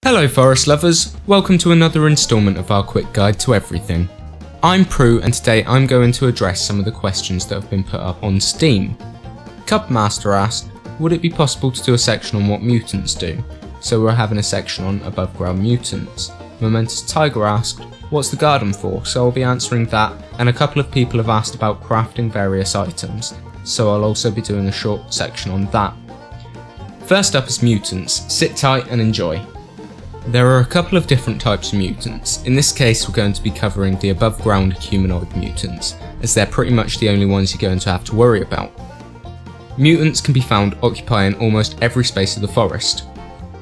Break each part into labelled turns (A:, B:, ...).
A: Hello forest lovers, welcome to another instalment of our quick guide to everything. I'm Prouxx and today I'm going to address some of the questions that have been put up on Steam. Cubmaster asked, would it be possible to do a section on what mutants do? So we're having a section on above ground mutants. Momentous Tiger asked, what's the garden for? So I'll be answering that, and a couple of people have asked about crafting various items, so I'll also be doing a short section on that. First up is mutants, sit tight and enjoy. There are a couple of different types of mutants. In this case we're going to be covering the above ground humanoid mutants, as they're pretty much the only ones you're going to have to worry about. Mutants can be found occupying almost every space of the forest.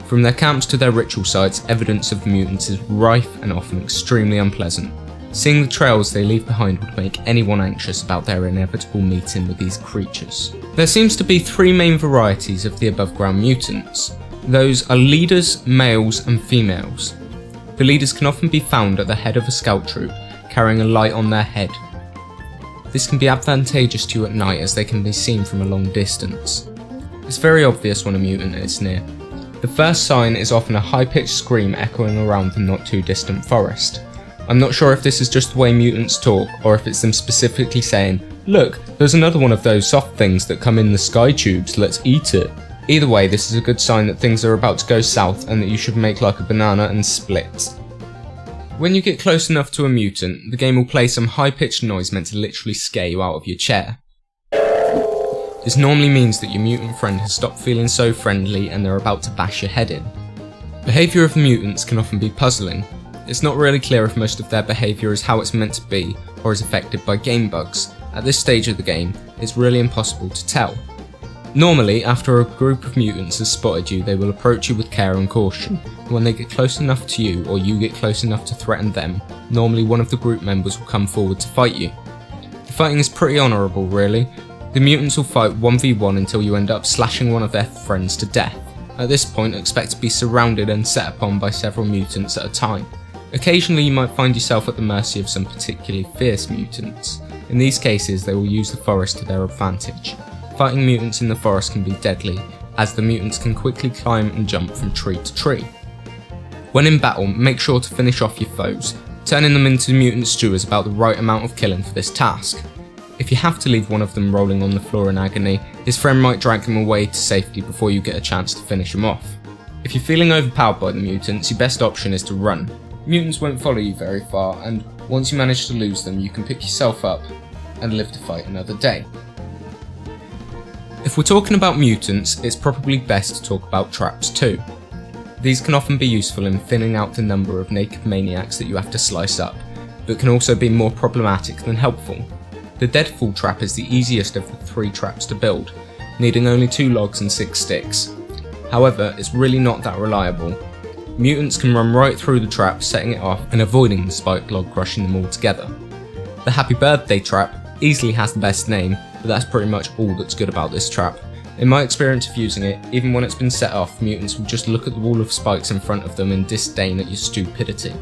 A: From their camps to their ritual sites, evidence of the mutants is rife and often extremely unpleasant. Seeing the trails they leave behind would make anyone anxious about their inevitable meeting with these creatures. There seems to be three main varieties of the above ground mutants. Those are leaders, males and females. The leaders can often be found at the head of a scout troop, carrying a light on their head. This can be advantageous to you at night as they can be seen from a long distance. It's very obvious when a mutant is near. The first sign is often a high-pitched scream echoing around the not too distant forest. I'm not sure if this is just the way mutants talk or if it's them specifically saying, "Look, there's another one of those soft things that come in the sky tubes, let's eat it." Either way, this is a good sign that things are about to go south and that you should make like a banana and split. When you get close enough to a mutant, the game will play some high-pitched noise meant to literally scare you out of your chair. This normally means that your mutant friend has stopped feeling so friendly and they're about to bash your head in. Behaviour of the mutants can often be puzzling. It's not really clear if most of their behaviour is how it's meant to be or is affected by game bugs. At this stage of the game, it's really impossible to tell. Normally, after a group of mutants has spotted you, they will approach you with care and caution. When they get close enough to you, or you get close enough to threaten them, normally one of the group members will come forward to fight you. The fighting is pretty honourable really. The mutants will fight 1v1 until you end up slashing one of their friends to death. At this point, expect to be surrounded and set upon by several mutants at a time. Occasionally you might find yourself at the mercy of some particularly fierce mutants. In these cases, they will use the forest to their advantage. Fighting mutants in the forest can be deadly, as the mutants can quickly climb and jump from tree to tree. When in battle, make sure to finish off your foes. Turning them into mutant stew is about the right amount of killing for this task. If you have to leave one of them rolling on the floor in agony, his friend might drag them away to safety before you get a chance to finish him off. If you're feeling overpowered by the mutants, your best option is to run. Mutants won't follow you very far, and once you manage to lose them, you can pick yourself up and live to fight another day. If we're talking about mutants, it's probably best to talk about traps too. These can often be useful in thinning out the number of naked maniacs that you have to slice up, but can also be more problematic than helpful. The deadfall trap is the easiest of the three traps to build, needing only 2 logs and 6 sticks. However, it's really not that reliable. Mutants can run right through the trap, setting it off and avoiding the spiked log crushing them altogether. The Happy Birthday trap easily has the best name, but that's pretty much all that's good about this trap. In my experience of using it, even when it's been set off, mutants will just look at the wall of spikes in front of them in disdain at your stupidity.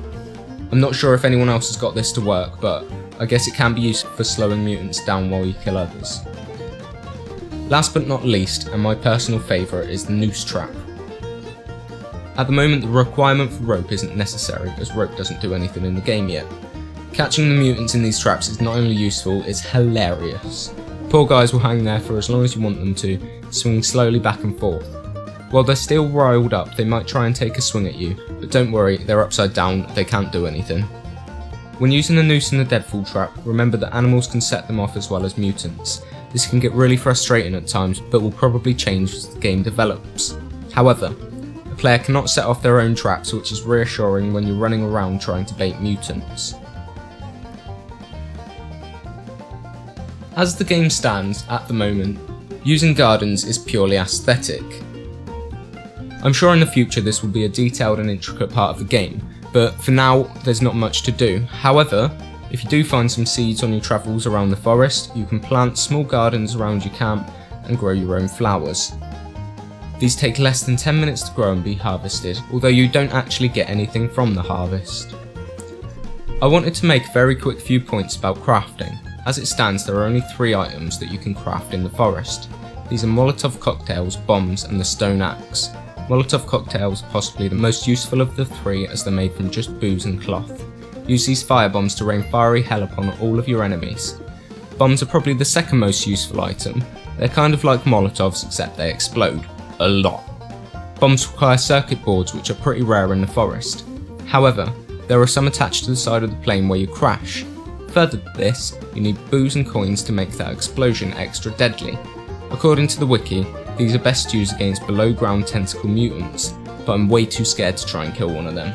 A: I'm not sure if anyone else has got this to work, but I guess it can be useful for slowing mutants down while you kill others. Last but not least, and my personal favourite, is the noose trap. At the moment the requirement for rope isn't necessary, as rope doesn't do anything in the game yet. Catching the mutants in these traps is not only useful, it's hilarious. Poor guys will hang there for as long as you want them to, swinging slowly back and forth. While they're still riled up, they might try and take a swing at you, but don't worry, they're upside down, they can't do anything. When using the noose in the deadfall trap, remember that animals can set them off as well as mutants. This can get really frustrating at times, but will probably change as the game develops. However, a player cannot set off their own traps, which is reassuring when you're running around trying to bait mutants. As the game stands at the moment, using gardens is purely aesthetic. I'm sure in the future this will be a detailed and intricate part of the game, but for now there's not much to do. However, if you do find some seeds on your travels around the forest, you can plant small gardens around your camp and grow your own flowers. These take less than 10 minutes to grow and be harvested, although you don't actually get anything from the harvest. I wanted to make a very quick few points about crafting. As it stands, there are only 3 items that you can craft in the forest. These are Molotov cocktails, bombs and the stone axe. Molotov cocktails are possibly the most useful of the three as they're made from just booze and cloth. Use these firebombs to rain fiery hell upon all of your enemies. Bombs are probably the second most useful item. They're kind of like Molotovs except they explode. A lot. Bombs require circuit boards which are pretty rare in the forest. However, there are some attached to the side of the plane where you crash. Further to this, you need booze and coins to make that explosion extra deadly. According to the wiki, these are best used against below ground tentacle mutants, but I'm way too scared to try and kill one of them.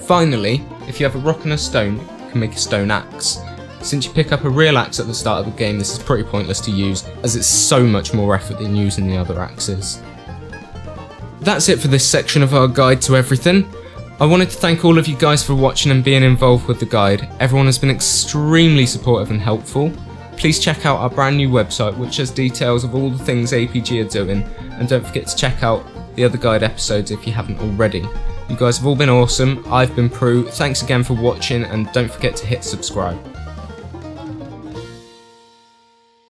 A: Finally, if you have a rock and a stone, you can make a stone axe. Since you pick up a real axe at the start of the game, this is pretty pointless to use, as it's so much more effort than using the other axes. That's it for this section of our guide to everything. I wanted to thank all of you guys for watching and being involved with the guide. Everyone has been extremely supportive and helpful. Please check out our brand new website which has details of all the things APG are doing, and don't forget to check out the other guide episodes if you haven't already. You guys have all been awesome. I've been Prouxx, thanks again for watching and don't forget to hit subscribe.